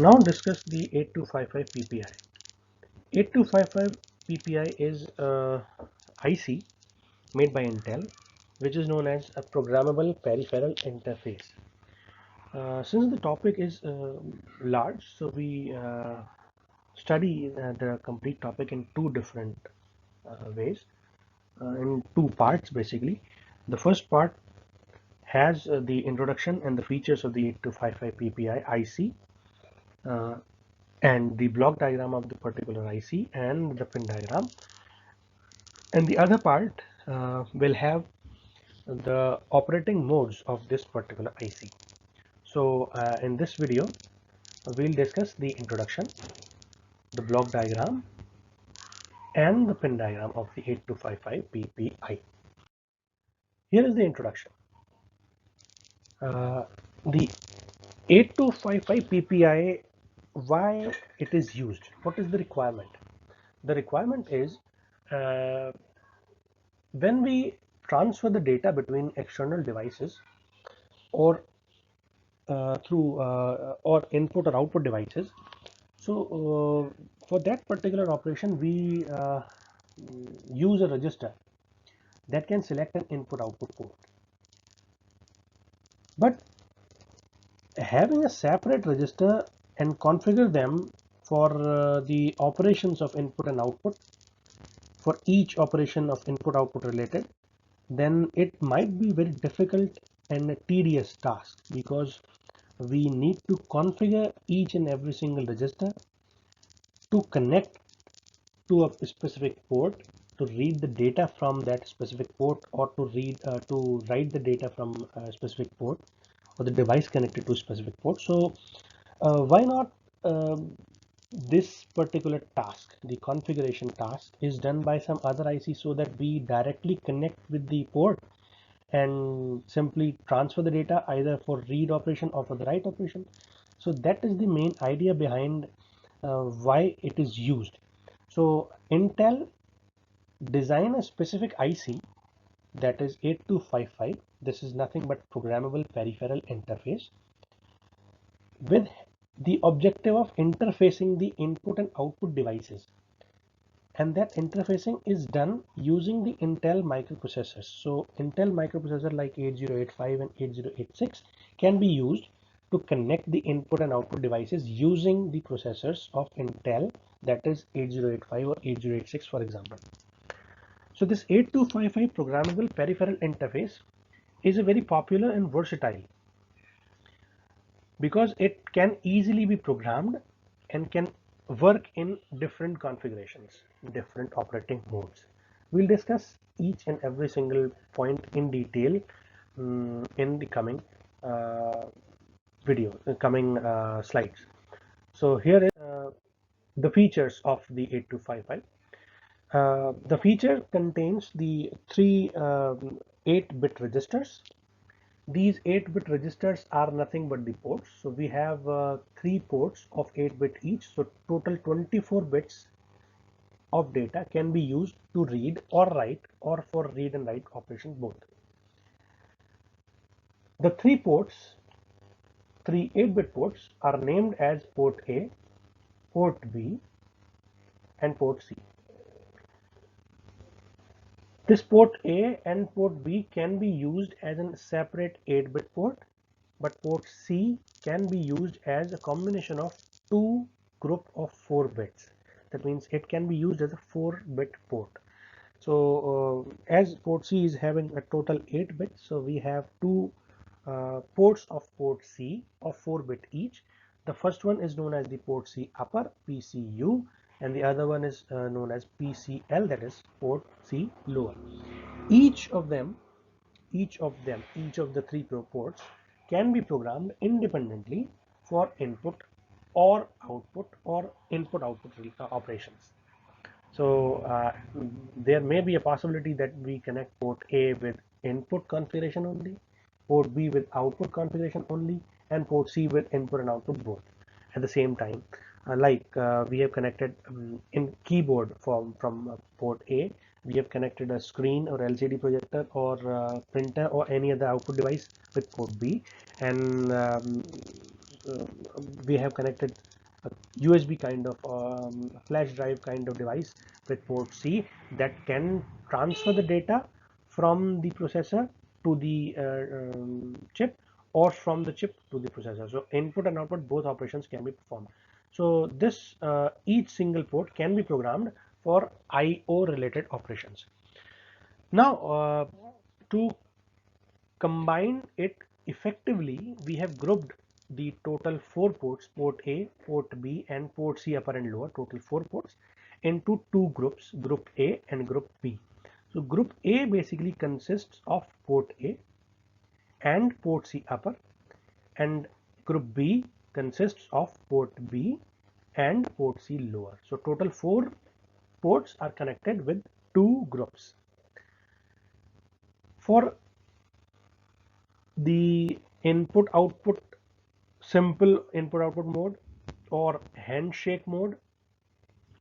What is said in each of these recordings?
Now discuss the 8255 PPI. 8255 PPI is a IC made by Intel, which is known as a programmable peripheral interface. Since the topic is large, so we study the complete topic in two different ways, in two parts basically. The first part has the introduction and the features of the 8255 PPI IC, uh, and the block diagram of the particular IC and the pin diagram, and the other part will have the operating modes of this particular IC. So in this video we'll discuss the introduction, the block diagram and the pin diagram of the 8255 PPI. Here is the introduction. The 8255 PPI, why it is used, what is the requirement? The requirement is uh, when we transfer the data between external devices or through or input or output devices. So for that particular operation we use a register that can select an input output port, but having a separate register and configure them for the operations of input and output, for each operation of input output related, then it might be very difficult and a tedious task, because we need to configure each and every single register to connect to a specific port, to read the data from that specific port, or to write the data from a specific port, or the device connected to a specific port. So why not this particular task, the configuration task, is done by some other IC, so that we directly connect with the port and simply transfer the data either for read operation or for the write operation. So that is the main idea behind why it is used. So Intel design a specific IC, that is 8255. This is nothing but programmable peripheral interface, with the objective of interfacing the input and output devices, and that interfacing is done using the Intel microprocessors. So Intel microprocessor like 8085 and 8086 can be used to connect the input and output devices using the processors of Intel, that is 8085 or 8086 for example. So this 8255 programmable peripheral interface is a very popular and versatile, because it can easily be programmed and can work in different configurations, different operating modes. We'll discuss each and every single point in detail in the coming coming slides. So here is the features of the 8255. The feature contains the three 8-bit registers. These 8-bit registers are nothing but the ports. So we have 3 ports of 8-bit each. So total 24 bits of data can be used to read or write, or for read and write operations both. The 3 8-bit ports are named as port A, port B, and port C. This port A and port B can be used as a separate 8-bit port, but port C can be used as a combination of two group of 4 bits. That means it can be used as a 4-bit port. So as port C is having a total 8 bits, so we have two ports of port C of 4-bit each. The first one is known as the port C upper, PCU, and the other one is known as PCL, that is port C lower. Each of the 3 ports can be programmed independently for input or output, or input output operations. So there may be a possibility that we connect port A with input configuration only, port B with output configuration only, and port C with input and output both at the same time. We have connected in keyboard from port A, we have connected a screen or LCD projector or printer or any other output device with port B, and we have connected a USB kind of flash drive kind of device with port C that can transfer the data from the processor to the chip, or from the chip to the processor. So input and output, both operations can be performed. So this each single port can be programmed for I/O related operations. Now to combine it effectively, we have grouped the total 4 ports, port A, port B, and port C upper and lower, total 4 ports, into 2 groups, group A and group B. So group A basically consists of port A and port C upper, and group B consists of port B and port C lower. So total 4 ports are connected with 2 groups. For the input output, simple input output mode, or handshake mode,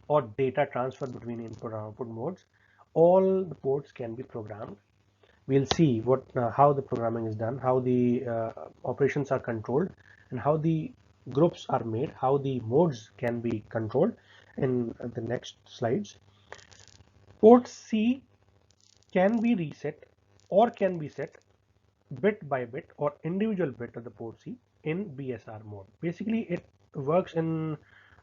or data transfer between input and output modes, all the ports can be programmed. We'll see what how the programming is done, how the operations are controlled, and how the groups are made, how the modes can be controlled in the next slides. Port C can be reset or can be set bit by bit or individual bit of the port C in BSR mode. Basically, it works in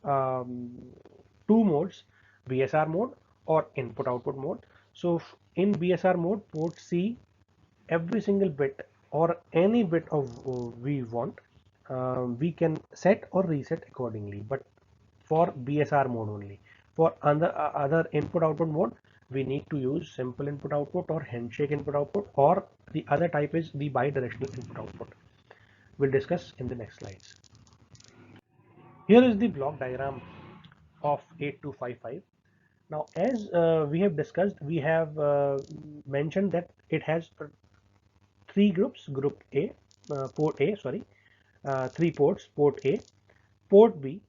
2 modes: BSR mode or input output mode. So in BSR mode, port C, every single bit or any bit of we want, we can set or reset accordingly, but for BSR mode only. For other input output mode, we need to use simple input output or handshake input output, or the other type is the bidirectional input output. We'll discuss in the next slides. Here is the block diagram of 8255. Now, as we have discussed, we have mentioned that it has 3 groups: group A, port A, sorry, 3 ports: port A, port B,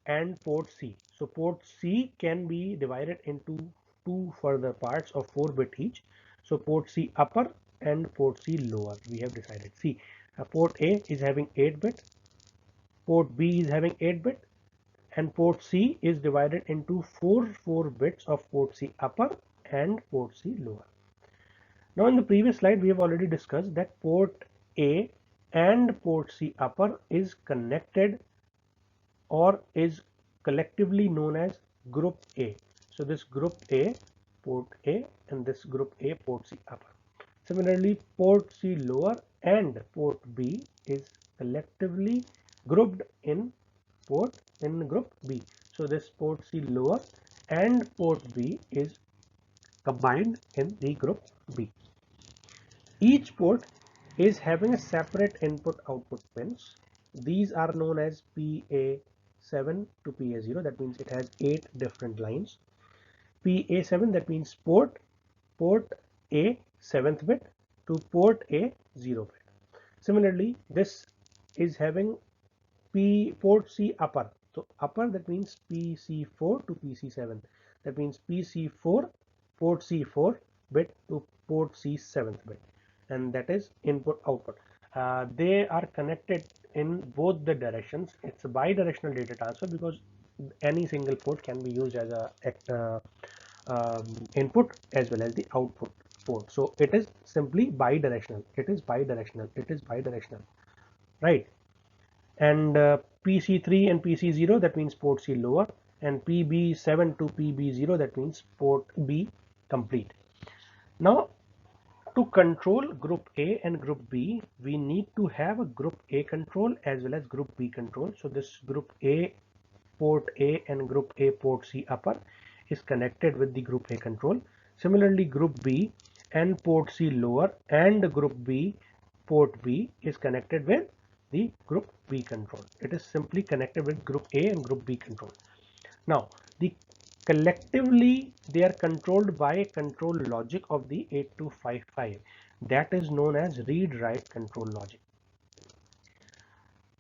and port C. So port C can be divided into 2 further parts of 4 bit each. So port C upper and port C lower, we have decided. See, port A is having 8-bit, port B is having 8-bit, and port C is divided into 4 bits of port C upper and port C lower. Now in the previous slide, we have already discussed that port A and port C upper is connected or is collectively known as group A. So this group A, port A, and this group A, port C upper. Similarly, port C lower and port B is collectively grouped in group B. So this port C lower and port B is combined in the group B. Each port is having a separate input output pins. These are known as PA7 to PA0. That means it has 8 different lines. PA7, that means port A 7th bit to port A 0 bit. Similarly, this is having port C upper. So upper, that means PC4 to PC7. That means PC4 port C4 bit to port C 7th bit, and that is input output. They are connected in both the directions. It's a bidirectional data transfer because any single port can be used as a input as well as the output port. So it is simply bidirectional. It is bidirectional. It is bidirectional, right? And PC3 and PC0, that means port C lower, and PB7 to PB0, that means port B complete. Now, to control group A and group B, we need to have a group A control as well as group B control. So this group A, port A, and group A, port C upper is connected with the group A control. Similarly, group B and port C lower and group B, port B is connected with the group B control. It is simply connected with group A and group B control. Now, collectively they are controlled by a control logic of the 8255, that is known as read-write control logic.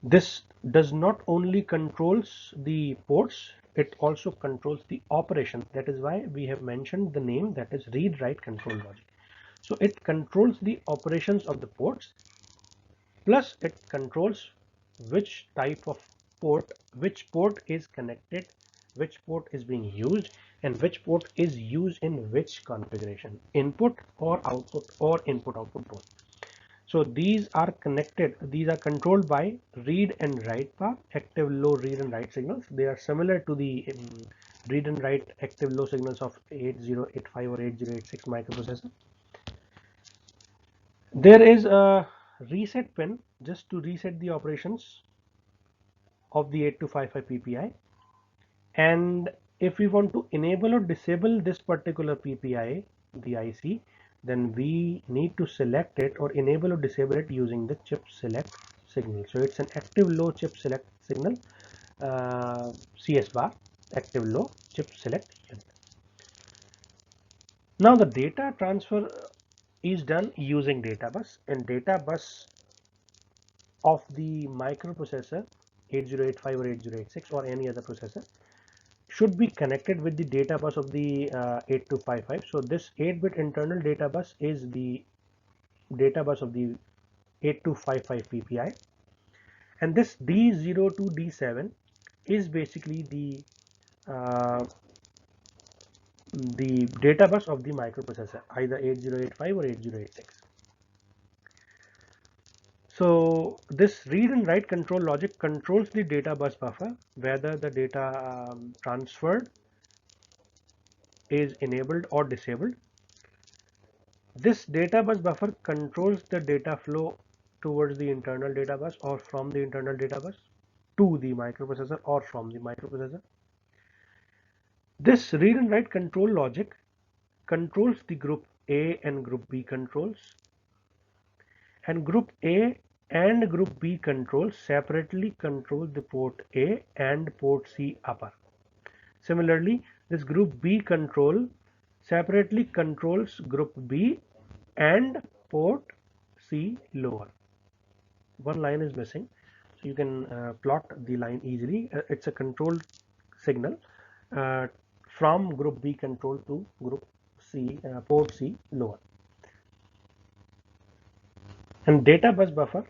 This does not only controls the ports, it also controls the operation. That is why we have mentioned the name, that is read-write control logic. So it controls the operations of the ports, plus it controls which type of port, which port is connected, which port is being used, and which port is used in which configuration, input or output or input output both. So these are connected, these are controlled by read and write path, active low read and write signals. They are similar to the read and write active low signals of 8085 or 8086 microprocessor. There is a reset pin just to reset the operations of the 8255 PPI, and if we want to enable or disable this particular PPI, the IC, then we need to select it or enable or disable it using the chip select signal. So it's an active low chip select signal, CS bar, active low chip select unit. Now the data transfer is done using data bus, and data bus of the microprocessor 8085 or 8086 or any other processor should be connected with the data bus of the 8255. So this 8-bit internal data bus is the data bus of the 8255 PPI, and this D0 to D7 is basically the data bus of the microprocessor, either 8085 or 8086. So this read and write control logic controls the data bus buffer, whether the data transferred is enabled or disabled. This data bus buffer controls the data flow towards the internal data bus or from the internal data bus to the microprocessor or from the microprocessor. This read and write control logic controls the group A and group B controls, and group A and group B controls separately control the port A and port C upper. Similarly, this group B control separately controls group B and port C lower. One line is missing, so you can plot the line easily. It's a controlled signal from group B control to group C, port C lower. And data bus buffer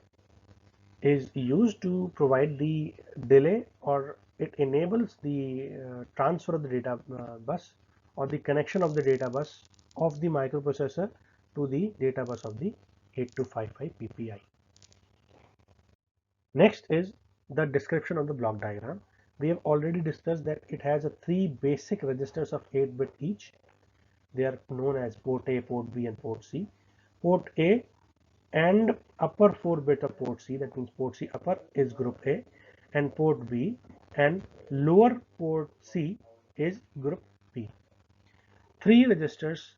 is used to provide the delay, or it enables the transfer of the data bus or the connection of the data bus of the microprocessor to the data bus of the 8255 PPI. Next is the description of the block diagram. We have already discussed that it has a 3 basic registers of 8-bit each. They are known as port A, port B, and port C. Port A and upper 4-bit of port C, that means port C upper, is group A, and port B and lower port C is group B. 3 registers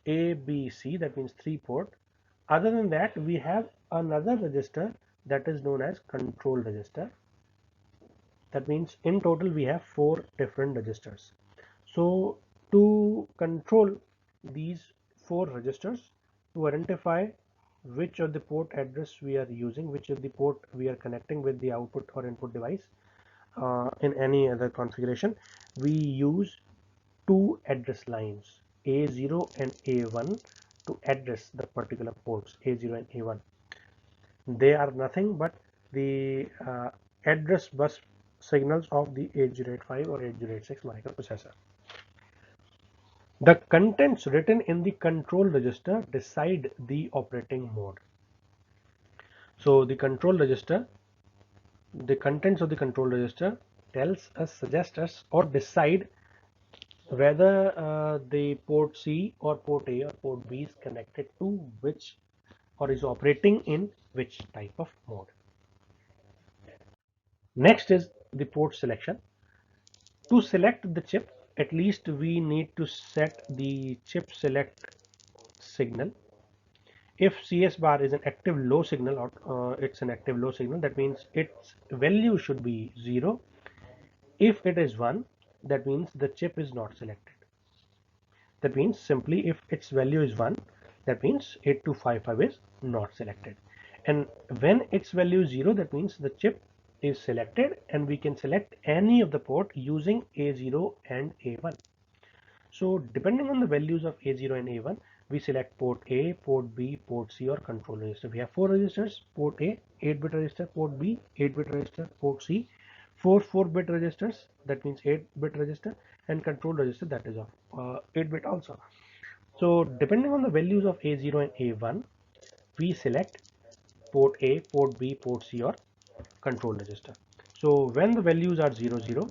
A, B, C, that means 3 port. Other than that, we have another register that is known as control register. That means in total we have 4 different registers. So to control these 4 registers, to identify which of the port address we are using, which of the port we are connecting with the output or input device in any other configuration, we use 2 address lines, A0 and A1, to address the particular ports A0 and A1. They are nothing but the address bus signals of the 8085 or 8086 microprocessor. The contents written in the control register decide the operating mode. So the control register, the contents of the control register tells us, suggests us, or decide whether the port C or port A or port B is connected to which, or is operating in which type of mode. Next is the port selection. To select the chip, at least we need to set the chip select signal. If CS bar is an active low signal, or it's an active low signal, that means its value should be 0. If it is 1, that means the chip is not selected. That means simply if its value is 1, that means 8255 is not selected. And when its value is 0, that means the chip is selected and we can select any of the port using A0 and A1. So depending on the values of A0 and A1, we select port A, port B, port C or control register. We have 4 registers: port A, 8-bit register; port B, 8-bit register; port C, 4 4-bit registers, that means 8-bit register, and control register, that is of 8-bit also. So depending on the values of A0 and A1, we select port A, port B, port C or control register. So when the values are 0 0,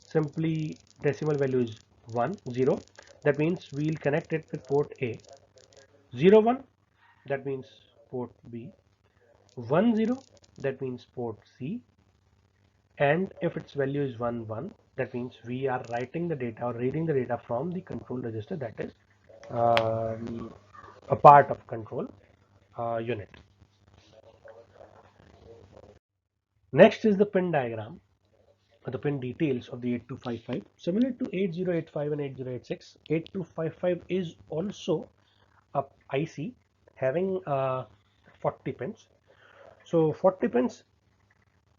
simply decimal value is 1 0, that means we'll connect it with port A. 0 1, that means port B. 1 0, that means port C. And if its value is 1 1, that means we are writing the data or reading the data from the control register, that is a part of control unit. Next is the pin diagram, the pin details of the 8255. Similar to 8085 and 8086, 8255 is also a IC having 40 pins. So 40 pins,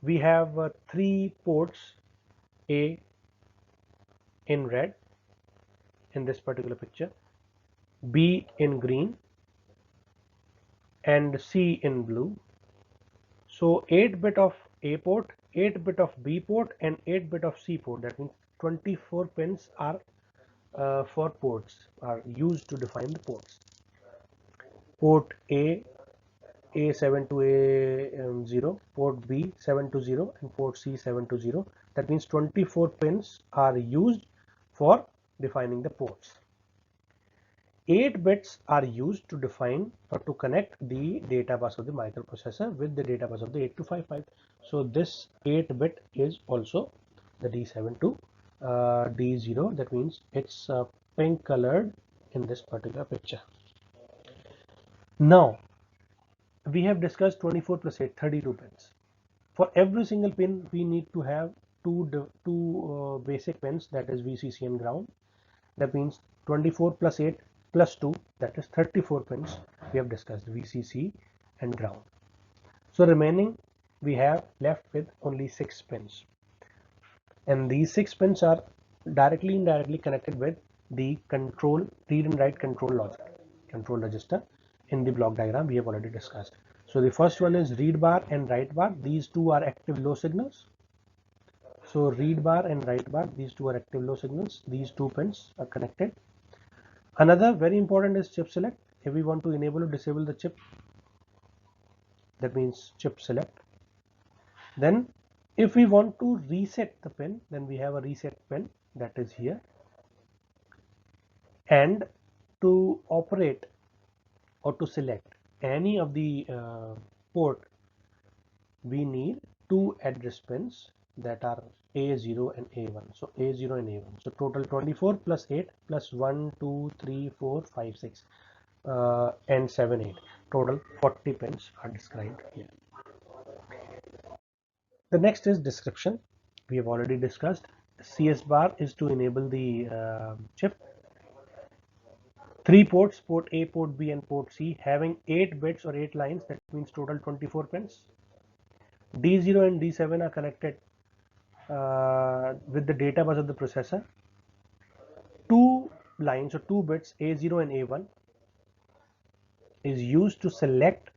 we have 3 ports: A in red in this particular picture, B in green, and C in blue. So 8-bit of A port, 8-bit of B port, and 8-bit of C port. That means 24 pins are for ports are used to define the ports. Port A, A7 to A0, port B 7 to 0, and port C 7 to 0. That means 24 pins are used for defining the ports. 8 bits are used to define or to connect the data bus of the microprocessor with the data bus of the 8255. So this 8 bit is also the D7 to D0. That means it's pink colored in this particular picture. Now we have discussed 24 plus 8, 32 pins. For every single pin we need to have two basic pins, that is VCC and ground. That means 24 plus 8 plus 2, that is 34 pins. We have discussed VCC and ground. So remaining we have left with only 6 pins, and these 6 pins are directly and indirectly connected with the control read and write control logic, control register in the block diagram we have already discussed. So the first one is read bar and write bar. These two are active low signals. So read bar and write bar, these two are active low signals. These 2 pins are connected. Another very important is chip select. If we want to enable or disable the chip, that means chip select. Then if we want to reset the pin, then we have a reset pin, that is here. And to operate or to select any of the port, we need 2 address pins, that are A0 and A1. So A0 and A1. So total 24 plus 8 plus 1, 2, 3, 4, 5, 6 and 7, 8. Total 40 pins are described here. The next is description. We have already discussed. CS bar is to enable the chip. 3 ports, port A, port B and port C, having 8 bits or 8 lines, that means total 24 pins. D0 and D7 are connected with the data bus of the processor. 2 lines or 2 bits A0 and A1 is used to select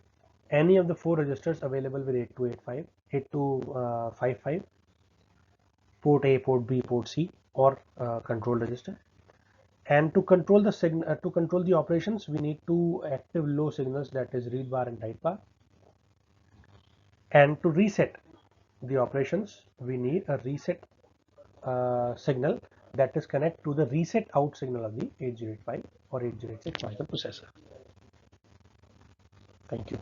any of the 4 registers available with 8255, port A, port B, port C or control register. And to control the operations, we need 2 active low signals, that is read bar and write bar. And to reset the operations, we need a reset signal, that is connect to the reset out signal of the 8085 or 8086 microprocessor. Thank you.